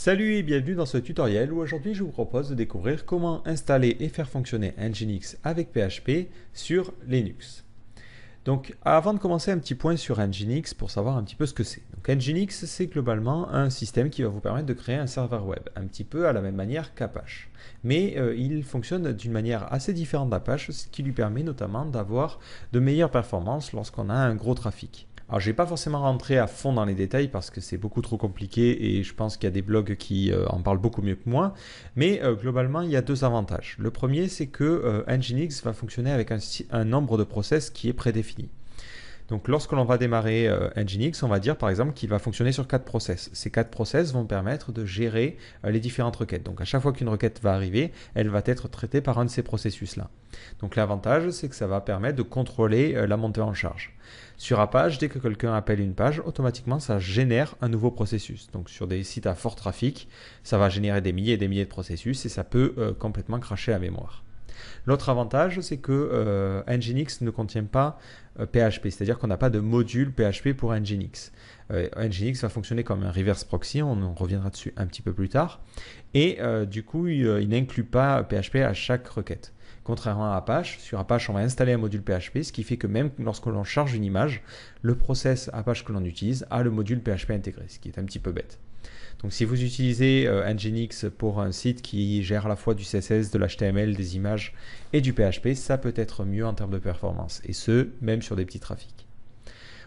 Salut et bienvenue dans ce tutoriel où aujourd'hui je vous propose de découvrir comment installer et faire fonctionner Nginx avec PHP sur Linux. Donc avant de commencer, un petit point sur Nginx pour savoir un petit peu ce que c'est. Donc Nginx, c'est globalement un système qui va vous permettre de créer un serveur web, un petit peu à la même manière qu'Apache. Mais il fonctionne d'une manière assez différente d'Apache, ce qui lui permet notamment d'avoir de meilleures performances lorsqu'on a un gros trafic. Alors, je ne vais pas forcément rentrer à fond dans les détails parce que c'est beaucoup trop compliqué et je pense qu'il y a des blogs qui en parlent beaucoup mieux que moi. Mais globalement, il y a deux avantages. Le premier, c'est que Nginx va fonctionner avec un nombre de process qui est prédéfini. Donc lorsque l'on va démarrer Nginx, on va dire par exemple qu'il va fonctionner sur 4 process. Ces 4 process vont permettre de gérer les différentes requêtes. Donc à chaque fois qu'une requête va arriver, elle va être traitée par un de ces processus-là. Donc l'avantage, c'est que ça va permettre de contrôler la montée en charge. Sur Apache, dès que quelqu'un appelle une page, automatiquement ça génère un nouveau processus. Donc sur des sites à fort trafic, ça va générer des milliers et des milliers de processus et ça peut complètement cracher la mémoire. L'autre avantage, c'est que Nginx ne contient pas PHP, c'est-à-dire qu'on n'a pas de module PHP pour Nginx. Nginx va fonctionner comme un reverse proxy, on reviendra dessus un petit peu plus tard, et du coup, il n'inclut pas PHP à chaque requête. Contrairement à Apache, sur Apache, on va installer un module PHP, ce qui fait que même lorsque l'on charge une image, le process Apache que l'on utilise a le module PHP intégré, ce qui est un petit peu bête. Donc si vous utilisez Nginx pour un site qui gère à la fois du CSS, de l'HTML, des images et du PHP, ça peut être mieux en termes de performance, et ce, même sur des petits trafics.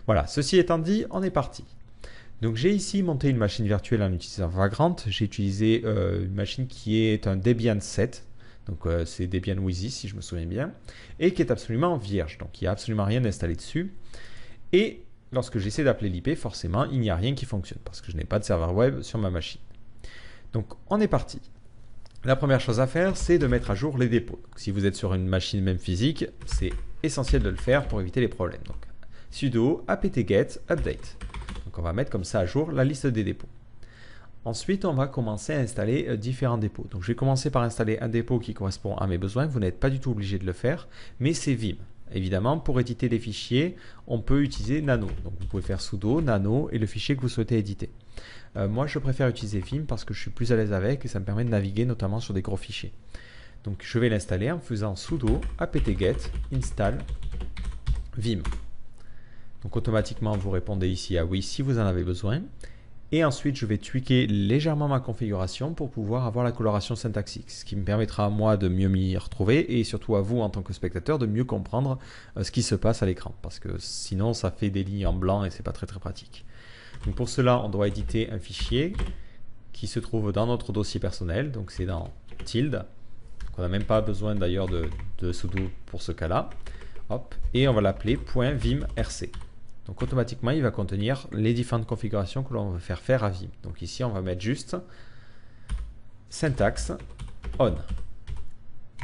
Voilà, ceci étant dit, on est parti. Donc j'ai ici monté une machine virtuelle en utilisant Vagrant. J'ai utilisé une machine qui est un Debian 7, donc c'est Debian Wheezy si je me souviens bien, et qui est absolument vierge, donc il n'y a absolument rien installé dessus. Et lorsque j'essaie d'appeler l'IP, forcément, il n'y a rien qui fonctionne parce que je n'ai pas de serveur web sur ma machine. Donc, on est parti. La première chose à faire, c'est de mettre à jour les dépôts. Donc, si vous êtes sur une machine même physique, c'est essentiel de le faire pour éviter les problèmes. Donc, sudo apt-get update. Donc, on va mettre comme ça à jour la liste des dépôts. Ensuite, on va commencer à installer différents dépôts. Donc, je vais commencer par installer un dépôt qui correspond à mes besoins. Vous n'êtes pas du tout obligé de le faire, mais c'est Vim. Évidemment, pour éditer les fichiers, on peut utiliser Nano. Donc, vous pouvez faire sudo, Nano et le fichier que vous souhaitez éditer. Moi, je préfère utiliser Vim parce que je suis plus à l'aise avec et ça me permet de naviguer notamment sur des gros fichiers. Donc, je vais l'installer en faisant sudo apt-get install Vim. Donc, automatiquement, vous répondez ici à oui si vous en avez besoin. Et ensuite, je vais tweaker légèrement ma configuration pour pouvoir avoir la coloration syntaxique, ce qui me permettra à moi de mieux m'y retrouver et surtout à vous en tant que spectateur de mieux comprendre ce qui se passe à l'écran, parce que sinon ça fait des lignes en blanc et c'est pas très pratique. Donc pour cela, on doit éditer un fichier qui se trouve dans notre dossier personnel, donc c'est dans tilde. Donc on n'a même pas besoin d'ailleurs de sudo pour ce cas-là. Hop, et on va l'appeler .vimrc. Donc automatiquement, il va contenir les différentes configurations que l'on va faire à Vim. Donc ici, on va mettre juste syntaxe on.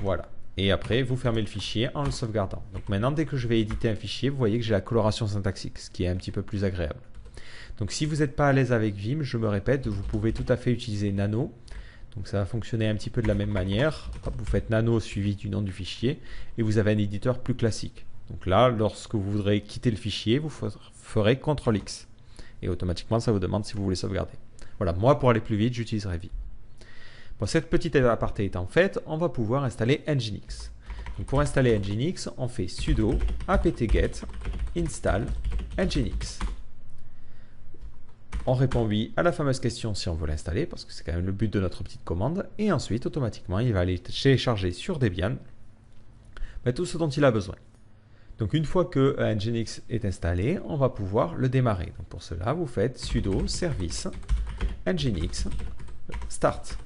Voilà. Et après, vous fermez le fichier en le sauvegardant. Donc maintenant, dès que je vais éditer un fichier, vous voyez que j'ai la coloration syntaxique, ce qui est un petit peu plus agréable. Donc si vous n'êtes pas à l'aise avec Vim, je me répète, vous pouvez tout à fait utiliser Nano. Donc ça va fonctionner un petit peu de la même manière. Hop, vous faites Nano suivi du nom du fichier et vous avez un éditeur plus classique. Donc là, lorsque vous voudrez quitter le fichier, vous ferez CTRL-X. Et automatiquement, ça vous demande si vous voulez sauvegarder. Voilà, moi, pour aller plus vite, j'utiliserai Vim. Bon, cette petite aparté étant faite, on va pouvoir installer Nginx. Donc pour installer Nginx, on fait sudo apt-get install Nginx. On répond oui à la fameuse question si on veut l'installer, parce que c'est quand même le but de notre petite commande. Et ensuite, automatiquement, il va aller télécharger sur Debian tout ce dont il a besoin. Donc une fois que Nginx est installé, on va pouvoir le démarrer. Donc pour cela, vous faites sudo service nginx start.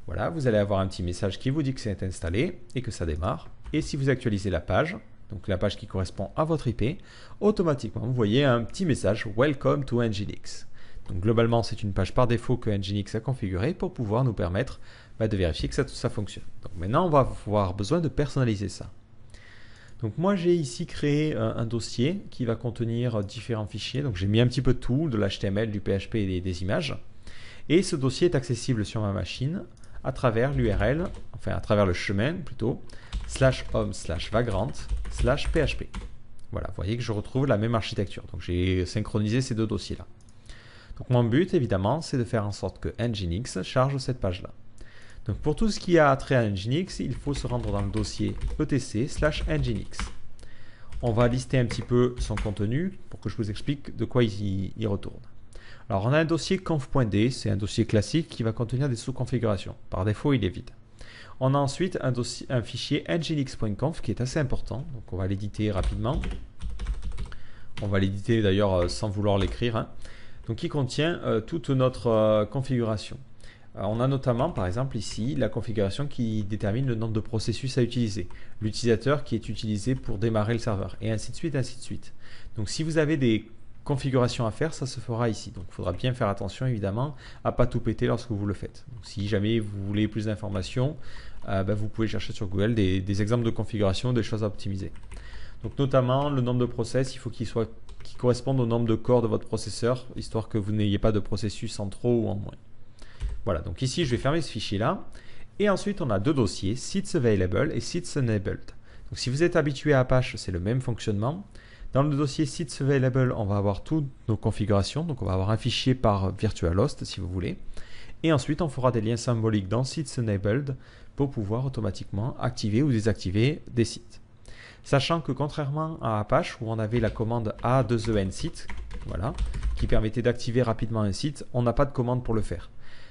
Voilà, vous allez avoir un petit message qui vous dit que c'est installé et que ça démarre. Et si vous actualisez la page, donc la page qui correspond à votre IP, automatiquement vous voyez un petit message Welcome to Nginx. Donc globalement, c'est une page par défaut que Nginx a configurée pour pouvoir nous permettre de vérifier que ça fonctionne. Donc maintenant, on va avoir besoin de personnaliser ça. Donc moi j'ai ici créé un dossier qui va contenir différents fichiers. Donc j'ai mis un petit peu de tout, de l'HTML, du PHP et des images. Et ce dossier est accessible sur ma machine à travers l'URL, enfin à travers le chemin plutôt, /home/vagrant/php. Voilà, vous voyez que je retrouve la même architecture. Donc j'ai synchronisé ces deux dossiers-là. Donc mon but évidemment c'est de faire en sorte que Nginx charge cette page là. Donc pour tout ce qui a trait à Nginx, il faut se rendre dans le dossier etc/Nginx. On va lister un petit peu son contenu pour que je vous explique de quoi il retourne. Alors on a un dossier conf.d, c'est un dossier classique qui va contenir des sous-configurations. Par défaut il est vide. On a ensuite un fichier nginx.conf qui est assez important, donc on va l'éditer rapidement. On va l'éditer d'ailleurs sans vouloir l'écrire, hein. Donc qui contient toute notre configuration. On a notamment par exemple ici la configuration qui détermine le nombre de processus à utiliser, l'utilisateur qui est utilisé pour démarrer le serveur, et ainsi de suite, ainsi de suite. Donc si vous avez des configurations à faire, ça se fera ici. Donc il faudra bien faire attention évidemment à ne pas tout péter lorsque vous le faites. Donc, si jamais vous voulez plus d'informations, vous pouvez chercher sur Google des exemples de configuration, des choses à optimiser. Donc notamment le nombre de process, il faut qu'il corresponde au nombre de corps de votre processeur, histoire que vous n'ayez pas de processus en trop ou en moins. Voilà, donc ici je vais fermer ce fichier là. Et ensuite on a deux dossiers, Seats Available et Seats Enabled. Donc si vous êtes habitué à Apache, c'est le même fonctionnement. Dans le dossier Seats Available, on va avoir toutes nos configurations. Donc on va avoir un fichier par virtualhost si vous voulez. Et ensuite on fera des liens symboliques dans Seats Enabled pour pouvoir automatiquement activer ou désactiver des sites. Sachant que contrairement à Apache où on avait la commande a2enSit, voilà, qui permettait d'activer rapidement un site, on n'a pas de commande pour le faire.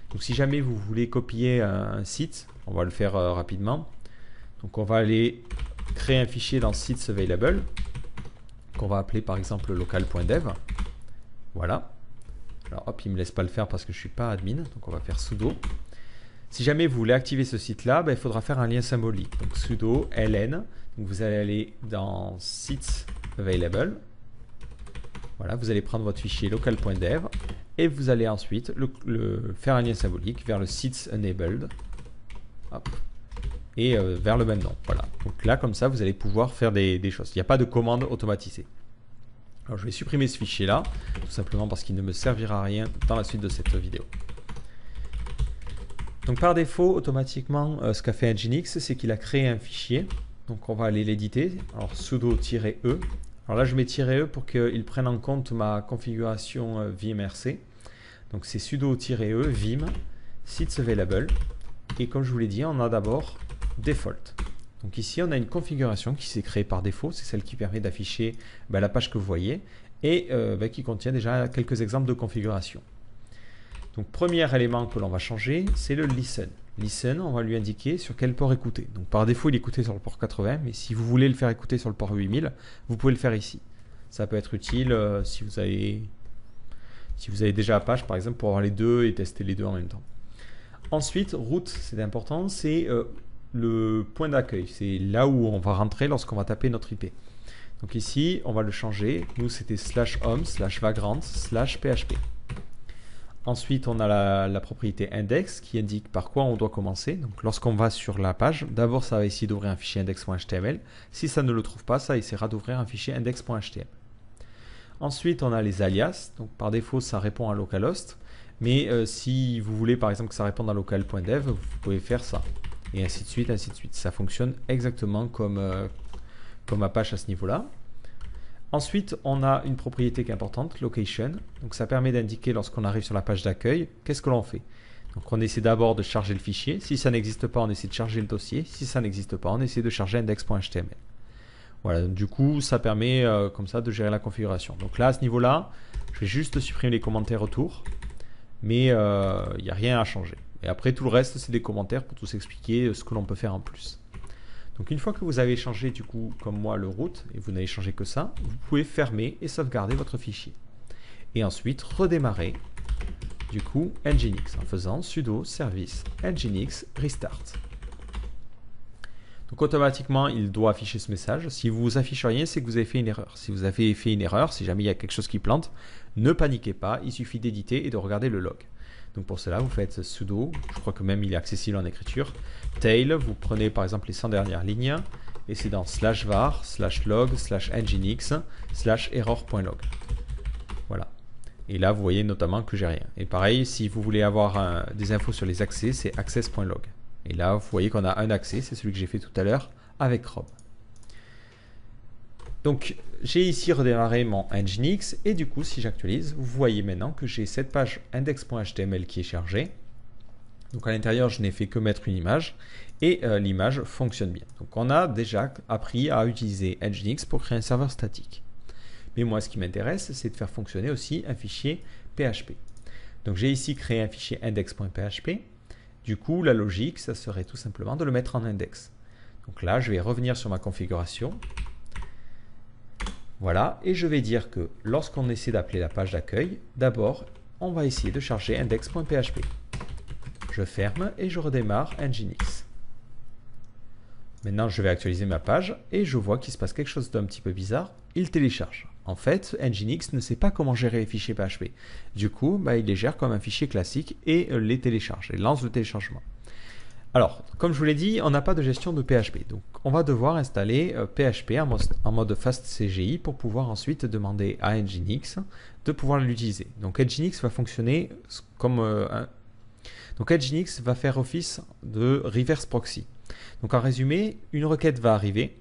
Donc si jamais vous voulez copier un site, on va le faire rapidement. Donc on va aller créer un fichier dans Seats Available qu'on va appeler par exemple local.dev. Voilà. Alors hop, il ne me laisse pas le faire parce que je ne suis pas admin, donc on va faire sudo. Si jamais vous voulez activer ce site-là, il faudra faire un lien symbolique. Donc sudo ln, donc vous allez aller dans Seats Available. Voilà, vous allez prendre votre fichier local.dev et vous allez ensuite faire un lien symbolique vers le Seats Enabled. Hop. Et vers le même nom. Voilà. Donc là, comme ça, vous allez pouvoir faire des choses. Il n'y a pas de commande automatisée. Alors, je vais supprimer ce fichier-là, tout simplement parce qu'il ne me servira à rien dans la suite de cette vidéo. Donc, par défaut, automatiquement, ce qu'a fait Nginx, c'est qu'il a créé un fichier. Donc, on va aller l'éditer. Alors, sudo-e. Alors là, je mets -e pour qu'il prenne en compte ma configuration vimrc. Donc, c'est sudo-e vim seats available. Et comme je vous l'ai dit, on a d'abord default. Donc ici, on a une configuration qui s'est créée par défaut. C'est celle qui permet d'afficher la page que vous voyez et qui contient déjà quelques exemples de configuration. Donc, premier élément que l'on va changer, c'est le listen. Listen, on va lui indiquer sur quel port écouter. Donc, par défaut, il est écouté sur le port 80, mais si vous voulez le faire écouter sur le port 8000, vous pouvez le faire ici. Ça peut être utile si vous avez déjà Apache, par exemple, pour avoir les deux et tester les deux en même temps. Ensuite, route, c'est important, c'est le point d'accueil. C'est là où on va rentrer lorsqu'on va taper notre IP. Donc ici, on va le changer. Nous, c'était /home/vagrant/php. Ensuite, on a la propriété index qui indique par quoi on doit commencer. Donc lorsqu'on va sur la page, d'abord, ça va essayer d'ouvrir un fichier index.html. Si ça ne le trouve pas, ça essaiera d'ouvrir un fichier index.html. Ensuite, on a les alias. Donc par défaut, ça répond à localhost. Mais si vous voulez par exemple que ça réponde à local.dev, vous pouvez faire ça. Et ainsi de suite, ainsi de suite. Ça fonctionne exactement comme Apache à ce niveau-là. Ensuite, on a une propriété qui est importante, location. Donc ça permet d'indiquer lorsqu'on arrive sur la page d'accueil, qu'est-ce que l'on fait. Donc on essaie d'abord de charger le fichier. Si ça n'existe pas, on essaie de charger le dossier. Si ça n'existe pas, on essaie de charger index.html. Voilà, du coup, ça permet comme ça de gérer la configuration. Donc là, à ce niveau-là, je vais juste supprimer les commentaires autour. Mais il n'y a rien à changer. Et après, tout le reste, c'est des commentaires pour tous expliquer ce que l'on peut faire en plus. Donc une fois que vous avez changé, du coup, comme moi, le root, et vous n'avez changé que ça, vous pouvez fermer et sauvegarder votre fichier. Et ensuite, redémarrer, du coup, Nginx, en faisant sudo service nginx restart. Donc automatiquement, il doit afficher ce message. Si vous affichez rien, c'est que vous avez fait une erreur. Si vous avez fait une erreur, si jamais il y a quelque chose qui plante, ne paniquez pas, il suffit d'éditer et de regarder le log. Donc pour cela, vous faites sudo, je crois que même il est accessible en écriture, tail, vous prenez par exemple les 100 dernières lignes, et c'est dans /var, /log, /nginx, /error.log. Voilà. Et là, vous voyez notamment que j'ai rien. Et pareil, si vous voulez avoir des infos sur les accès, c'est access.log. Et là, vous voyez qu'on a un accès, c'est celui que j'ai fait tout à l'heure avec Chrome. Donc j'ai ici redémarré mon Nginx et du coup si j'actualise, vous voyez maintenant que j'ai cette page index.html qui est chargée. Donc à l'intérieur je n'ai fait que mettre une image et l'image fonctionne bien. Donc on a déjà appris à utiliser Nginx pour créer un serveur statique. Mais moi ce qui m'intéresse c'est de faire fonctionner aussi un fichier PHP. Donc j'ai ici créé un fichier index.php. Du coup la logique ça serait tout simplement de le mettre en index. Donc là je vais revenir sur ma configuration. Voilà, et je vais dire que lorsqu'on essaie d'appeler la page d'accueil, d'abord, on va essayer de charger index.php. Je ferme et je redémarre Nginx. Maintenant, je vais actualiser ma page et je vois qu'il se passe quelque chose d'un petit peu bizarre. Il télécharge. En fait, Nginx ne sait pas comment gérer les fichiers PHP. Du coup, il les gère comme un fichier classique et les télécharge et lance le téléchargement. Alors, comme je vous l'ai dit, on n'a pas de gestion de PHP. Donc, on va devoir installer PHP en mode fastCGI pour pouvoir ensuite demander à Nginx de pouvoir l'utiliser. Donc, Nginx va fonctionner comme Donc, Nginx va faire office de reverse proxy. Donc, en résumé, une requête va arriver.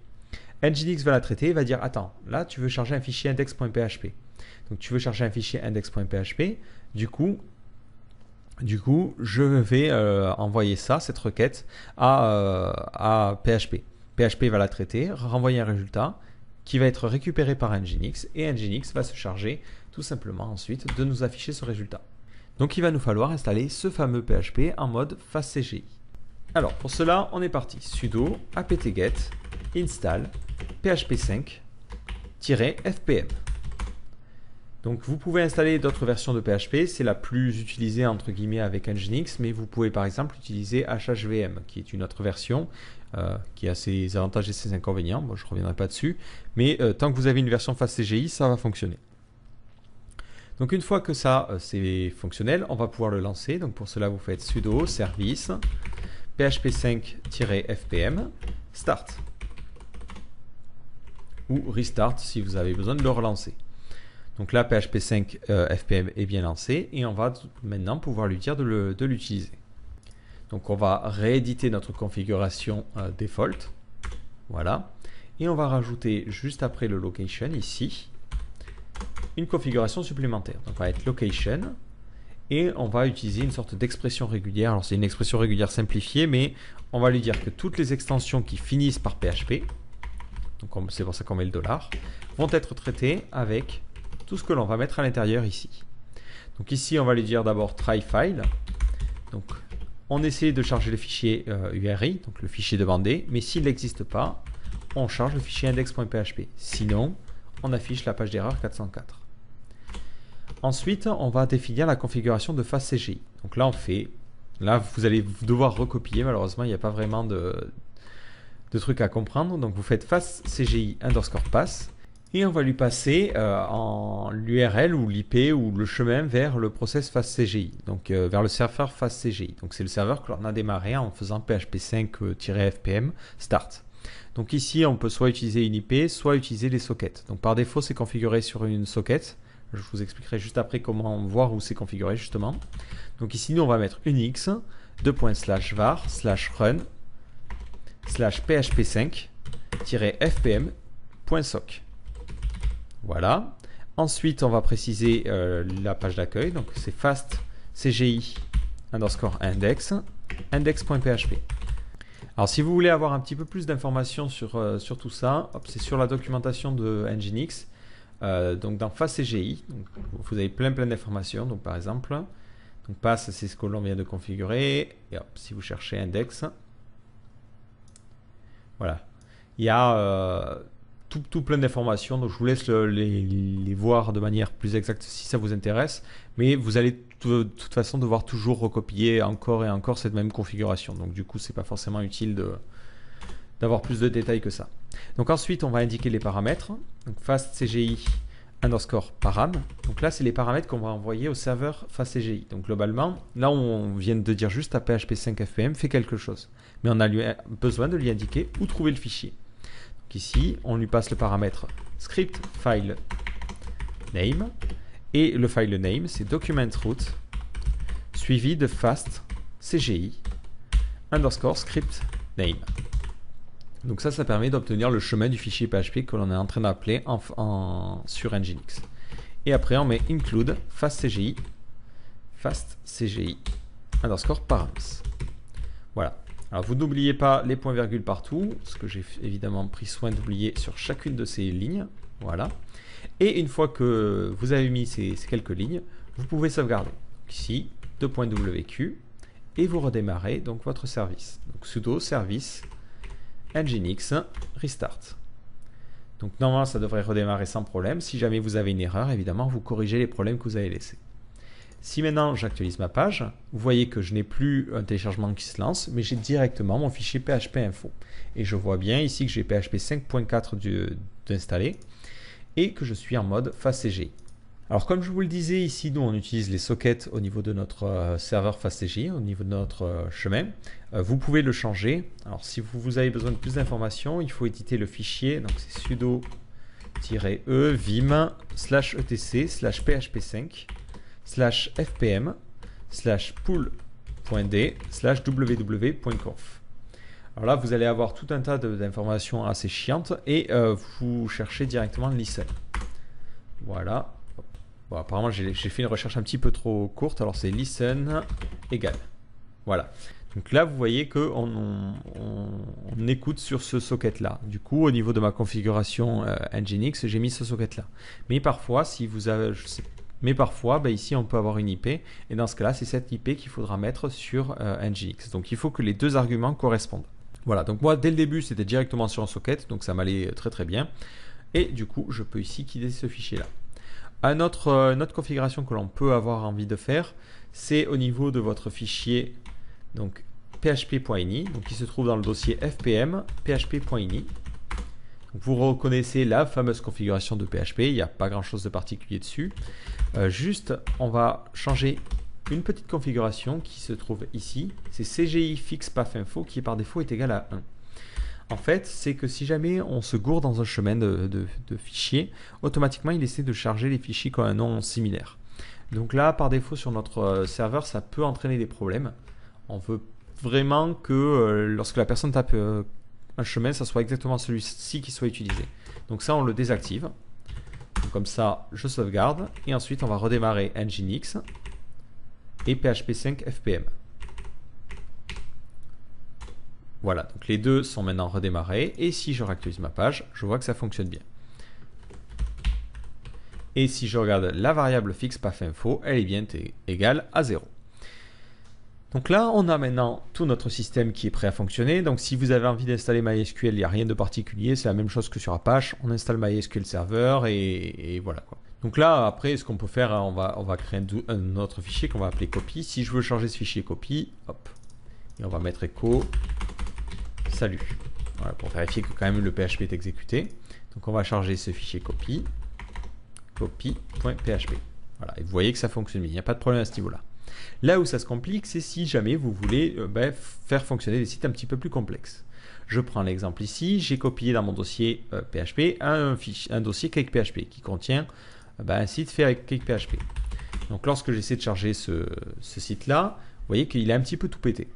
Nginx va la traiter et va dire « Attends, là, tu veux charger un fichier index.php. » Donc, tu veux charger un fichier index.php. Du coup, je vais envoyer cette requête à PHP. PHP va la traiter, renvoyer un résultat qui va être récupéré par Nginx et Nginx va se charger tout simplement ensuite de nous afficher ce résultat. Donc il va nous falloir installer ce fameux PHP en mode fastCGI. Alors pour cela, on est parti. Sudo apt-get install php5-fpm. Donc vous pouvez installer d'autres versions de PHP, c'est la plus utilisée entre guillemets avec Nginx, mais vous pouvez par exemple utiliser HHVM, qui est une autre version qui a ses avantages et ses inconvénients. Bon, je ne reviendrai pas dessus, mais tant que vous avez une version fastCGI, ça va fonctionner. Donc une fois que ça c'est fonctionnel, on va pouvoir le lancer. Donc pour cela, vous faites sudo service php5-fpm start ou restart si vous avez besoin de le relancer. Donc là, PHP5 FPM est bien lancé et on va maintenant pouvoir lui dire de l'utiliser. Donc on va rééditer notre configuration default. Voilà. Et on va rajouter juste après le location ici une configuration supplémentaire. Donc on va être location et on va utiliser une sorte d'expression régulière. Alors c'est une expression régulière simplifiée, mais on va lui dire que toutes les extensions qui finissent par PHP, donc c'est pour ça qu'on met le $, vont être traitées avec tout ce que l'on va mettre à l'intérieur ici. Donc ici, on va lui dire d'abord try file. Donc on essaie de charger le fichier URI, donc le fichier demandé, mais s'il n'existe pas, on charge le fichier index.php. Sinon, on affiche la page d'erreur 404. Ensuite, on va définir la configuration de fastCGI. Donc là, vous allez devoir recopier. Malheureusement, il n'y a pas vraiment de trucs à comprendre. Donc vous faites fastCGI_pass. Et on va lui passer en l'URL ou l'IP ou le chemin vers le process fastCGI, donc vers le serveur fastCGI. Donc c'est le serveur que l'on a démarré en faisant php5-fpm start. Donc ici on peut soit utiliser une IP, soit utiliser les sockets. Donc par défaut c'est configuré sur une socket. Je vous expliquerai juste après comment voir où c'est configuré justement. Donc ici nous on va mettre unix /var/run/php5-fpm.sock. Voilà. Ensuite, on va préciser la page d'accueil. Donc, c'est fastCGI_index, index.php. Alors, si vous voulez avoir un petit peu plus d'informations sur tout ça, c'est sur la documentation de Nginx. Donc, dans fastCGI, vous avez plein d'informations. Donc, par exemple, pass, c'est ce que l'on vient de configurer. Et hop, si vous cherchez index, voilà. Il y a tout plein d'informations, donc je vous laisse les voir de manière plus exacte si ça vous intéresse, mais vous allez de toute façon devoir toujours recopier encore et encore cette même configuration, donc du coup c'est pas forcément utile d'avoir plus de détails que ça. Donc ensuite on va indiquer les paramètres, donc fastCGI_param, donc là c'est les paramètres qu'on va envoyer au serveur fastCGI. Donc globalement, là on vient de dire juste à php5fpm fait quelque chose, mais on a besoin de lui indiquer où trouver le fichier. Ici, on lui passe le paramètre script file name et le file name c'est document root suivi de fastCGI_script name. Donc ça permet d'obtenir le chemin du fichier PHP que l'on est en train d'appeler sur Nginx. Et après, on met include fastCGI underscore params. Voilà. Alors vous n'oubliez pas les points-virgules partout, ce que j'ai évidemment pris soin d'oublier sur chacune de ces lignes. Voilà. Et une fois que vous avez mis ces quelques lignes, vous pouvez sauvegarder. Donc ici, .wq, et vous redémarrez donc votre service. Donc sudo service nginx restart. Donc normalement ça devrait redémarrer sans problème. Si jamais vous avez une erreur, évidemment vous corrigez les problèmes que vous avez laissés. Si maintenant j'actualise ma page, vous voyez que je n'ai plus un téléchargement qui se lance, mais j'ai directement mon fichier PHP info. Et je vois bien ici que j'ai PHP 5.4 d'installé et que je suis en mode fastCGI. Alors comme je vous le disais, ici nous on utilise les sockets au niveau de notre serveur fastCGI, au niveau de notre chemin. Vous pouvez le changer. Alors si vous avez besoin de plus d'informations, il faut éditer le fichier. Donc c'est sudo-e vim /etc/php5 /fpm /pool.d /ww.conf. Alors là, vous allez avoir tout un tas d'informations assez chiantes et vous cherchez directement listen. Voilà. Bon, apparemment, j'ai fait une recherche un petit peu trop courte. Alors, c'est listen égal. Voilà. Donc là, vous voyez qu'on on écoute sur ce socket-là. Du coup, au niveau de ma configuration Nginx, j'ai mis ce socket-là. Mais parfois, si vous avez... ici, on peut avoir une IP. Et dans ce cas-là, c'est cette IP qu'il faudra mettre sur Nginx. Donc, il faut que les deux arguments correspondent. Voilà. Donc, moi, dès le début, c'était directement sur un socket. Donc, ça m'allait très, très bien. Et du coup, je peux ici quitter ce fichier-là. Une autre configuration que l'on peut avoir envie de faire, c'est au niveau de votre fichier donc php.ini, donc qui se trouve dans le dossier fpm php.ini. Vous reconnaissez la fameuse configuration de PHP, il n'y a pas grand chose de particulier dessus. Juste, on va changer une petite configuration qui se trouve ici, c'est CGI fix pathinfo qui par défaut est égal à 1. En fait, c'est que si jamais on se gourde dans un chemin de fichiers, automatiquement il essaie de charger les fichiers qui ont un nom similaire. Donc là, par défaut sur notre serveur, ça peut entraîner des problèmes. On veut vraiment que lorsque la personne tape un chemin, ça soit exactement celui-ci qui soit utilisé. Donc ça, on le désactive. Donc comme ça, je sauvegarde. Et ensuite, on va redémarrer Nginx et PHP 5 FPM. Voilà, donc les deux sont maintenant redémarrés. Et si je réactualise ma page, je vois que ça fonctionne bien. Et si je regarde la variable fixe pathinfo, elle est bien égale à 0. Donc là, on a maintenant tout notre système qui est prêt à fonctionner. Donc si vous avez envie d'installer MySQL, il n'y a rien de particulier. C'est la même chose que sur Apache. On installe MySQL Server et voilà quoi. Donc là, après, ce qu'on peut faire, on va créer un autre fichier qu'on va appeler copy. Si je veux changer ce fichier copy, hop, et on va mettre echo salut. Voilà, pour vérifier que quand même le PHP est exécuté. Donc on va charger ce fichier copy, copy.php. Voilà, et vous voyez que ça fonctionne bien. Il n'y a pas de problème à ce niveau-là. Là où ça se complique, c'est si jamais vous voulez faire fonctionner des sites un petit peu plus complexes. Je prends l'exemple ici, j'ai copié dans mon dossier PHP un dossier CakePHP qui contient un site fait avec CakePHP. Donc lorsque j'essaie de charger ce site-là, vous voyez qu'il est un petit peu tout pété.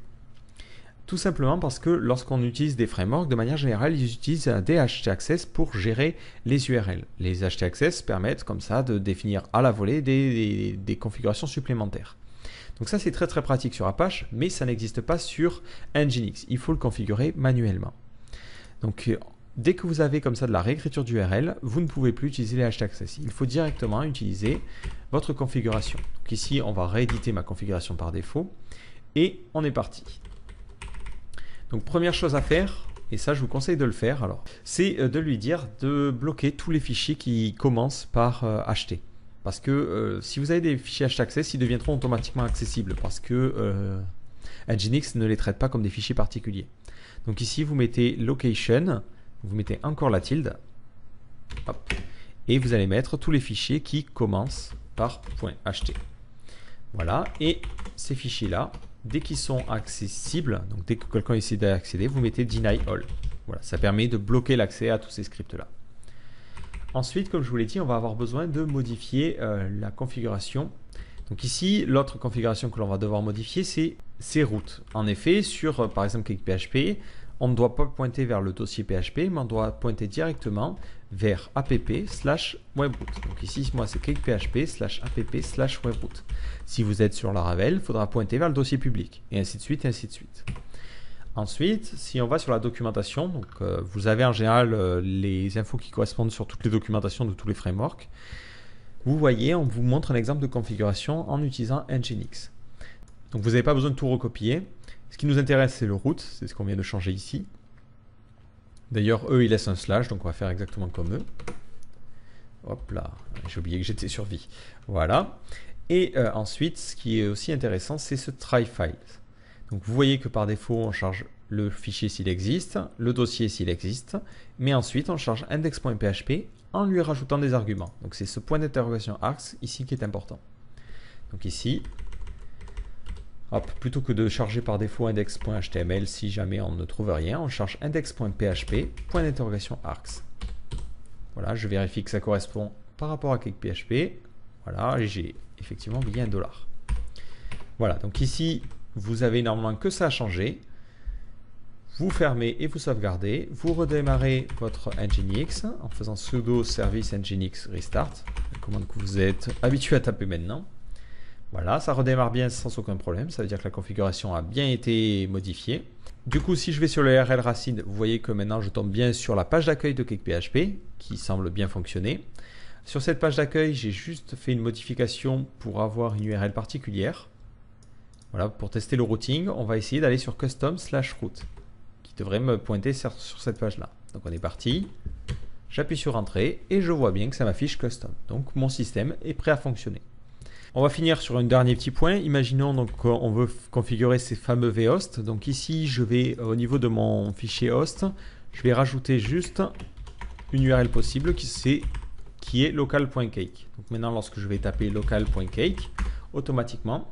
Tout simplement parce que lorsqu'on utilise des frameworks, de manière générale, ils utilisent des htaccess pour gérer les URL. Les htaccess permettent comme ça de définir à la volée des configurations supplémentaires. Donc ça, c'est très très pratique sur Apache, mais ça n'existe pas sur Nginx. Il faut le configurer manuellement. Donc dès que vous avez comme ça de la réécriture d'URL, vous ne pouvez plus utiliser les htaccess. Il faut directement utiliser votre configuration. Donc ici, on va rééditer ma configuration par défaut et on est parti. Donc première chose à faire, et ça je vous conseille de le faire, alors, c'est de lui dire de bloquer tous les fichiers qui commencent par ht. Parce que si vous avez des fichiers htaccess, ils deviendront automatiquement accessibles parce que Nginx ne les traite pas comme des fichiers particuliers. Donc ici vous mettez location, vous mettez encore la tilde, hop, et vous allez mettre tous les fichiers qui commencent par .ht. Voilà, et ces fichiers-là, dès qu'ils sont accessibles, donc dès que quelqu'un essaie d'accéder, vous mettez deny all. Voilà, ça permet de bloquer l'accès à tous ces scripts-là. Ensuite, comme je vous l'ai dit, on va avoir besoin de modifier la configuration. Donc ici, l'autre configuration que l'on va devoir modifier, c'est ces routes. En effet, sur par exemple CakePHP, on ne doit pas pointer vers le dossier PHP, mais on doit pointer directement vers app/webroot. Donc ici, moi, c'est cakephp/app/webroot. Si vous êtes sur Laravel, il faudra pointer vers le dossier public, et ainsi de suite, et ainsi de suite. Ensuite, si on va sur la documentation, donc, vous avez en général les infos qui correspondent sur toutes les documentations de tous les frameworks. Vous voyez, on vous montre un exemple de configuration en utilisant Nginx. Donc vous n'avez pas besoin de tout recopier. Ce qui nous intéresse, c'est le root, c'est ce qu'on vient de changer ici. D'ailleurs, eux, ils laissent un slash, donc on va faire exactement comme eux. Hop là, j'ai oublié que j'étais sur vie. Voilà. Et ensuite, ce qui est aussi intéressant, c'est ce try files. Donc vous voyez que par défaut, on charge le fichier s'il existe, le dossier s'il existe, mais ensuite on charge index.php en lui rajoutant des arguments. Donc c'est ce point d'interrogation args ici qui est important. Donc ici, hop, plutôt que de charger par défaut index.html si jamais on ne trouve rien, on charge index.php, point d'interrogation args. Voilà, je vérifie que ça correspond par rapport à cakephp. Voilà, et j'ai effectivement oublié $1. Voilà, donc ici, vous avez normalement que ça à changer. Vous fermez et vous sauvegardez. Vous redémarrez votre Nginx en faisant sudo service Nginx restart, la commande que vous êtes habitué à taper maintenant. Voilà, ça redémarre bien sans aucun problème. Ça veut dire que la configuration a bien été modifiée. Du coup, si je vais sur le URL racine, vous voyez que maintenant je tombe bien sur la page d'accueil de cakephp qui semble bien fonctionner. Sur cette page d'accueil, j'ai juste fait une modification pour avoir une URL particulière. Voilà, pour tester le routing, on va essayer d'aller sur custom/root, qui devrait me pointer sur cette page-là. Donc on est parti, j'appuie sur Entrée et je vois bien que ça m'affiche custom. Donc mon système est prêt à fonctionner. On va finir sur un dernier petit point. Imaginons donc qu'on veut configurer ces fameux vhost. Donc ici, je vais au niveau de mon fichier host, je vais rajouter juste une URL possible qui est local.cake. Donc maintenant, lorsque je vais taper local.cake, automatiquement,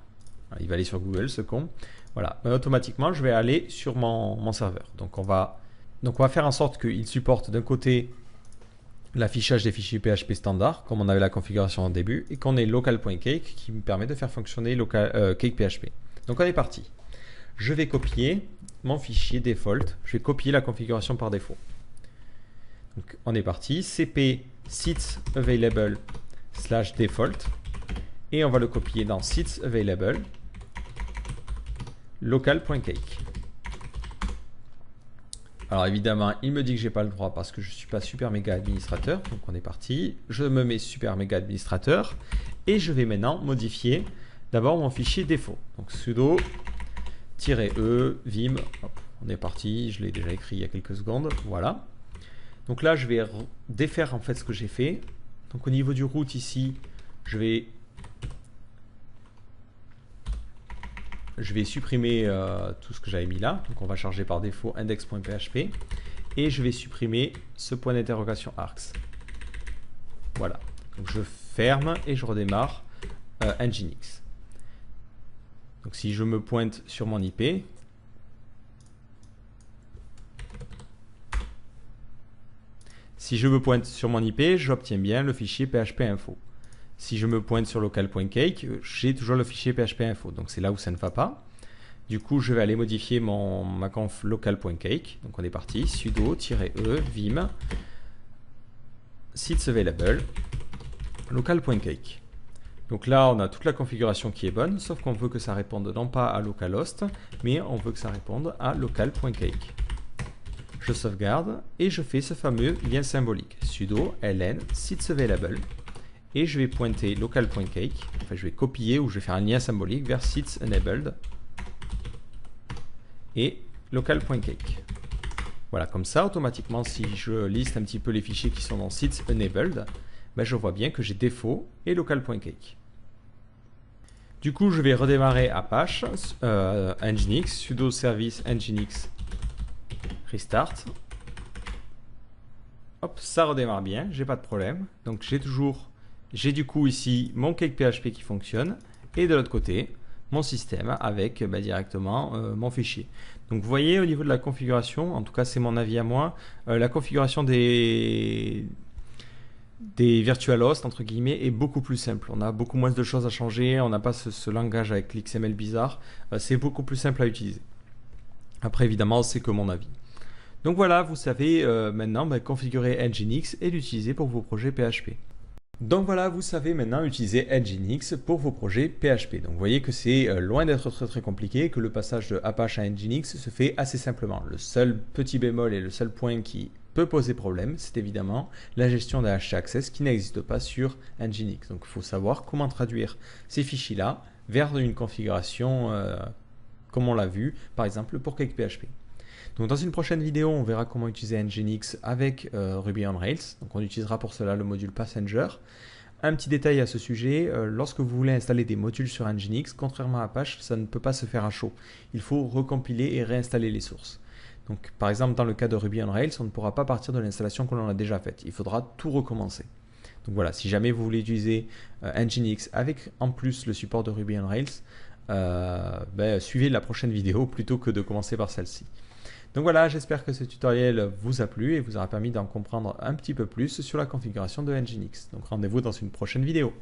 il va aller sur Google, ce con. Voilà, mais automatiquement, je vais aller sur mon serveur. Donc on va faire en sorte qu'il supporte d'un côté l'affichage des fichiers PHP standard, comme on avait la configuration au début, et qu'on ait local.cake qui me permet de faire fonctionner cakephp. Donc on est parti. Je vais copier mon fichier default. Je vais copier la configuration par défaut. Donc on est parti. cp sits available /default et on va le copier dans sits available local.cake. Alors évidemment, il me dit que j'ai pas le droit parce que je suis pas super méga administrateur. Donc on est parti. Je me mets super méga administrateur et je vais maintenant modifier d'abord mon fichier défaut. Donc sudo -e vim. Hop, on est parti. Je l'ai déjà écrit il y a quelques secondes. Voilà. Donc là, je vais défaire en fait ce que j'ai fait. Donc au niveau du root ici, je vais supprimer tout ce que j'avais mis là. Donc on va charger par défaut index.php et je vais supprimer ce point d'interrogation args. Voilà. Donc je ferme et je redémarre Nginx. Donc si je me pointe sur mon IP, j'obtiens bien le fichier php-info. Si je me pointe sur local.cake, j'ai toujours le fichier php-info. Donc c'est là où ça ne va pas. Du coup, je vais aller modifier ma conf local.cake. Donc on est parti. Sudo -e vim sits available local.cake. Donc là, on a toute la configuration qui est bonne, sauf qu'on veut que ça réponde non pas à localhost, mais on veut que ça réponde à local.cake. Je sauvegarde et je fais ce fameux lien symbolique. Sudo ln sits available. Et je vais pointer local.cake. Enfin, je vais copier ou je vais faire un lien symbolique vers sits enabled et local.cake. Voilà, comme ça, automatiquement, si je liste un petit peu les fichiers qui sont dans sits enabled, ben, je vois bien que j'ai défaut et local.cake. Du coup, je vais redémarrer Apache, Nginx, sudo service Nginx restart. Hop, ça redémarre bien, j'ai pas de problème. Donc j'ai du coup ici mon cakephp qui fonctionne et de l'autre côté mon système avec directement mon fichier. Donc vous voyez au niveau de la configuration, en tout cas c'est mon avis à moi, la configuration des virtual hosts entre guillemets est beaucoup plus simple. On a beaucoup moins de choses à changer, on n'a pas ce langage avec l'XML bizarre, c'est beaucoup plus simple à utiliser. Après évidemment c'est que mon avis. Donc voilà, vous savez maintenant configurer Nginx et l'utiliser pour vos projets PHP. Donc voilà, vous savez maintenant utiliser Nginx pour vos projets PHP. Donc vous voyez que c'est loin d'être très compliqué, que le passage de Apache à Nginx se fait assez simplement. Le seul petit bémol et le seul point qui peut poser problème, c'est évidemment la gestion de htaccess qui n'existe pas sur Nginx. Donc il faut savoir comment traduire ces fichiers-là vers une configuration comme on l'a vu, par exemple pour CakePHP. Donc dans une prochaine vidéo, on verra comment utiliser Nginx avec Ruby on Rails. Donc on utilisera pour cela le module Passenger. Un petit détail à ce sujet, lorsque vous voulez installer des modules sur Nginx, contrairement à Apache, ça ne peut pas se faire à chaud. Il faut recompiler et réinstaller les sources. Donc par exemple, dans le cas de Ruby on Rails, on ne pourra pas partir de l'installation que l'on a déjà faite. Il faudra tout recommencer. Donc voilà, si jamais vous voulez utiliser Nginx avec en plus le support de Ruby on Rails, suivez la prochaine vidéo plutôt que de commencer par celle-ci. Donc voilà, j'espère que ce tutoriel vous a plu et vous aura permis d'en comprendre un petit peu plus sur la configuration de Nginx. Donc rendez-vous dans une prochaine vidéo.